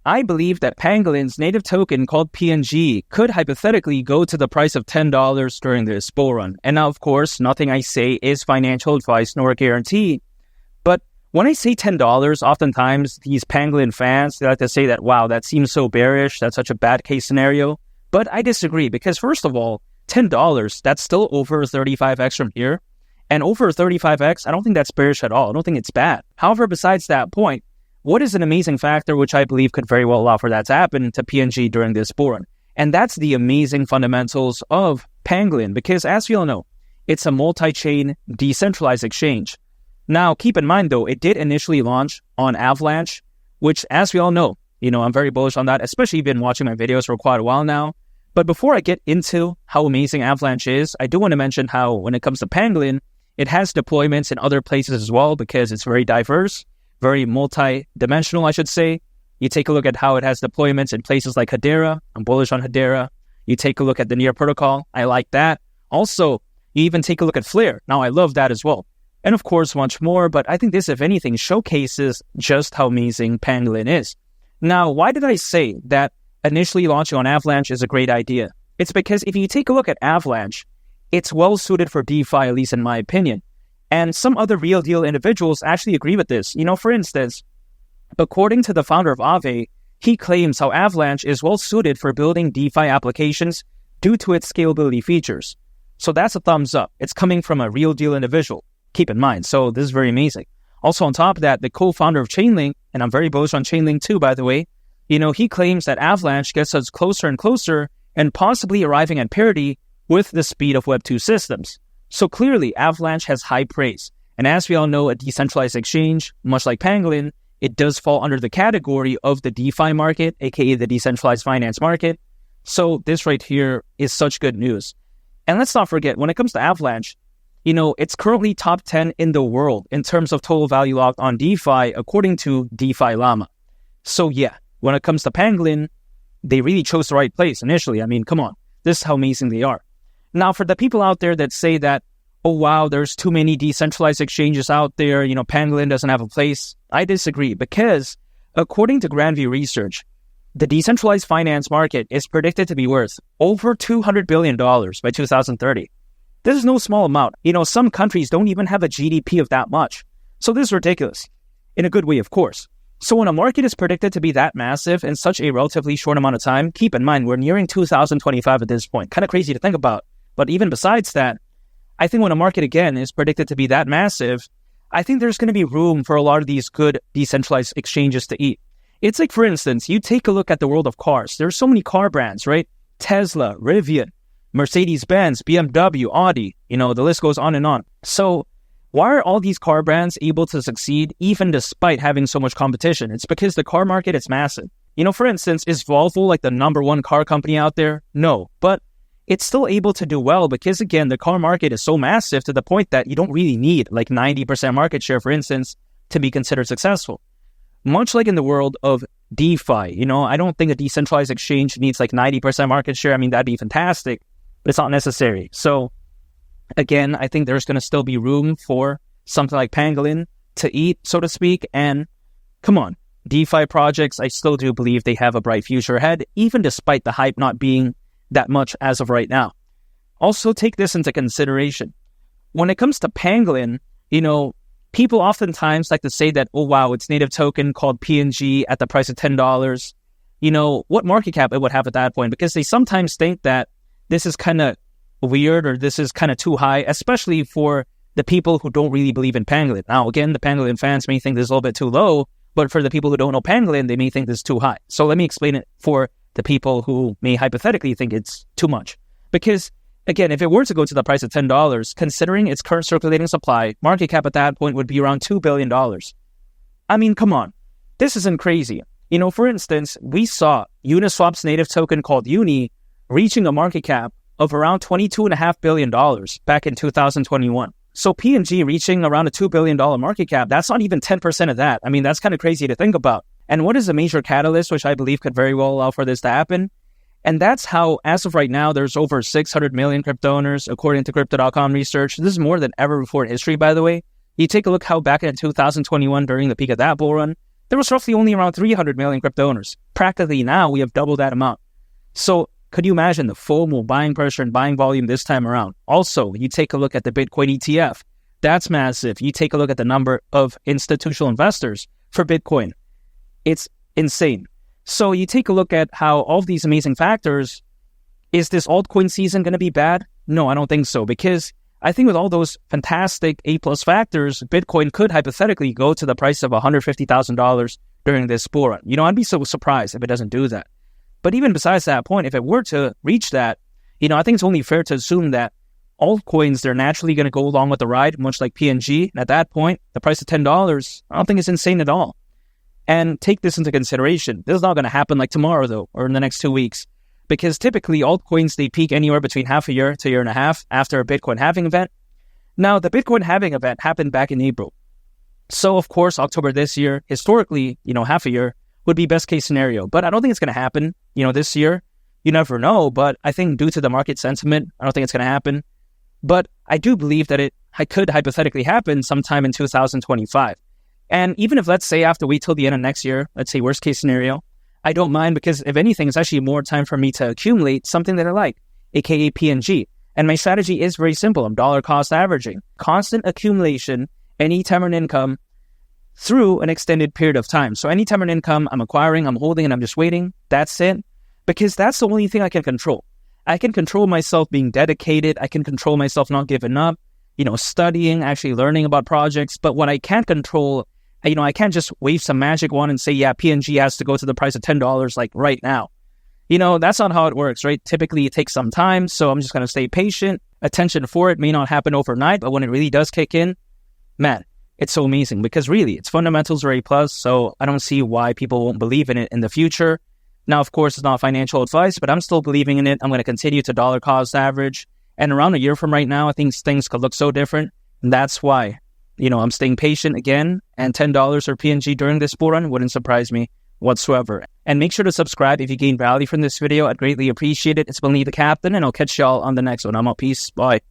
I believe that Pangolin's native token called PNG could hypothetically go to the price of $10 during this bull run. And now, of course, nothing I say is financial advice nor a guarantee. But when I say $10, oftentimes these Pangolin fans, they like to say that, wow, that seems so bearish. That's such a bad case scenario. But I disagree because, first of all, $10, that's still over 35x from here. And over 35x, I don't think that's bearish at all. I don't think it's bad. However, besides that point, what is an amazing factor which I believe could very well allow for that to happen to PNG during this bull run? And that's the amazing fundamentals of Pangolin, because as we all know, it's a multi-chain decentralized exchange. Now, keep in mind, though, it did initially launch on Avalanche, which, as we all know, I'm very bullish on that, especially been watching my videos for quite a while now. But before I get into how amazing Avalanche is, I do want to mention how, when it comes to Pangolin, it has deployments in other places as well, because it's very diverse, very multi-dimensional, I should say. You take a look at how it has deployments in places like Hedera. I'm bullish on Hedera. You take a look at the Near protocol. I like that. Also, you even take a look at Flare. Now, I love that as well. And of course, much more. But I think this, if anything, showcases just how amazing Pangolin is. Now, why did I say that initially launching on Avalanche is a great idea? It's because if you take a look at Avalanche, it's well suited for DeFi, at least in my opinion. And some other real deal individuals actually agree with this. For instance, according to the founder of Aave, he claims how Avalanche is well suited for building DeFi applications due to its scalability features. So that's a thumbs up. It's coming from a real deal individual. Keep in mind. So this is very amazing. Also on top of that, the co-founder of Chainlink, and I'm very bullish on Chainlink too, by the way, he claims that Avalanche gets us closer and closer and possibly arriving at parity with the speed of Web 2 systems. So clearly, Avalanche has high praise. And as we all know, a decentralized exchange, much like Pangolin, it does fall under the category of the DeFi market, aka the decentralized finance market. So this right here is such good news. And let's not forget, when it comes to Avalanche, it's currently top 10 in the world in terms of total value locked on DeFi, according to DeFi Llama. So yeah, when it comes to Pangolin, they really chose the right place initially. I mean, come on, this is how amazing they are. Now, for the people out there that say that, oh wow, there's too many decentralized exchanges out there, Pangolin doesn't have a place, I disagree, because according to Grandview Research, the decentralized finance market is predicted to be worth over $200 billion by 2030. This is no small amount. Some countries don't even have a GDP of that much. So this is ridiculous. In a good way, of course. So when a market is predicted to be that massive in such a relatively short amount of time, keep in mind, we're nearing 2025 at this point. Kind of crazy to think about. But even besides that, I think when a market, again, is predicted to be that massive, I think there's going to be room for a lot of these good decentralized exchanges to eat. It's like, for instance, you take a look at the world of cars. There's so many car brands, right? Tesla, Rivian, Mercedes-Benz, BMW, Audi, the list goes on and on. So why are all these car brands able to succeed even despite having so much competition? It's because the car market is massive. For instance, is Volvo like the number one car company out there? No, but it's still able to do well because, again, the car market is so massive to the point that you don't really need like 90% market share, for instance, to be considered successful. Much like in the world of DeFi, I don't think a decentralized exchange needs like 90% market share. I mean, that'd be fantastic, but it's not necessary. So again, I think there's going to still be room for something like Pangolin to eat, so to speak. And come on, DeFi projects, I still do believe they have a bright future ahead, even despite the hype not being that much as of right now. Also, take this into consideration. When it comes to Pangolin, people oftentimes like to say that, oh wow, it's native token called PNG at the price of $10. What market cap it would have at that point? Because they sometimes think that this is kind of weird or this is kind of too high, especially for the people who don't really believe in Pangolin. Now, again, the Pangolin fans may think this is a little bit too low, but for the people who don't know Pangolin, they may think this is too high. So let me explain it for the people who may hypothetically think it's too much. Because, again, if it were to go to the price of $10, considering its current circulating supply, market cap at that point would be around $2 billion. I mean, come on. This isn't crazy. For instance, we saw Uniswap's native token called Uni reaching a market cap of around $22.5 billion back in 2021. So PNG reaching around a $2 billion market cap, that's not even 10% of that. I mean, that's kind of crazy to think about. And what is a major catalyst, which I believe could very well allow for this to happen? And that's how, as of right now, there's over 600 million crypto owners, according to Crypto.com research. This is more than ever before in history, by the way. You take a look how back in 2021, during the peak of that bull run, there was roughly only around 300 million crypto owners. Practically now, we have double that amount. So could you imagine the FOMO buying pressure and buying volume this time around? Also, you take a look at the Bitcoin ETF. That's massive. You take a look at the number of institutional investors for Bitcoin. It's insane. So you take a look at how all of these amazing factors, is this altcoin season going to be bad? No, I don't think so, because I think with all those fantastic A-plus factors, Bitcoin could hypothetically go to the price of $150,000 during this bull run. I'd be so surprised if it doesn't do that. But even besides that point, if it were to reach that, I think it's only fair to assume that altcoins, they're naturally going to go along with the ride, much like PNG. And at that point, the price of $10, I don't think it's insane at all. And take this into consideration. This is not going to happen like tomorrow, though, or in the next 2 weeks. Because typically, altcoins, they peak anywhere between half a year to a year and a half after a Bitcoin halving event. Now, the Bitcoin halving event happened back in April. So, of course, October this year, historically, half a year would be best case scenario. But I don't think it's going to happen, this year. You never know. But I think due to the market sentiment, I don't think it's going to happen. But I do believe that it could hypothetically happen sometime in 2025. And even if, let's say, I have to wait till the end of next year, let's say worst case scenario, I don't mind, because if anything, it's actually more time for me to accumulate something that I like, aka PNG. And my strategy is very simple. I'm dollar cost averaging, constant accumulation, anytime earned income through an extended period of time. So anytime earned income, I'm acquiring, I'm holding, and I'm just waiting. That's it. Because that's the only thing I can control. I can control myself being dedicated. I can control myself not giving up, studying, actually learning about projects. But what I can't control, I can't just wave some magic wand and say, yeah, PNG has to go to the price of $10 like right now. That's not how it works, right? Typically, it takes some time. So I'm just going to stay patient. Attention for it may not happen overnight, but when it really does kick in, man, it's so amazing, because really, its fundamentals are A+. So I don't see why people won't believe in it in the future. Now, of course, it's not financial advice, but I'm still believing in it. I'm going to continue to dollar cost average. And around a year from right now, I think things could look so different. And that's why, I'm staying patient again. And $10 or PNG during this bull run wouldn't surprise me whatsoever. And make sure to subscribe if you gain value from this video. I'd greatly appreciate it. It's been Lee the Captain, and I'll catch y'all on the next one. I'm out. Peace. Bye.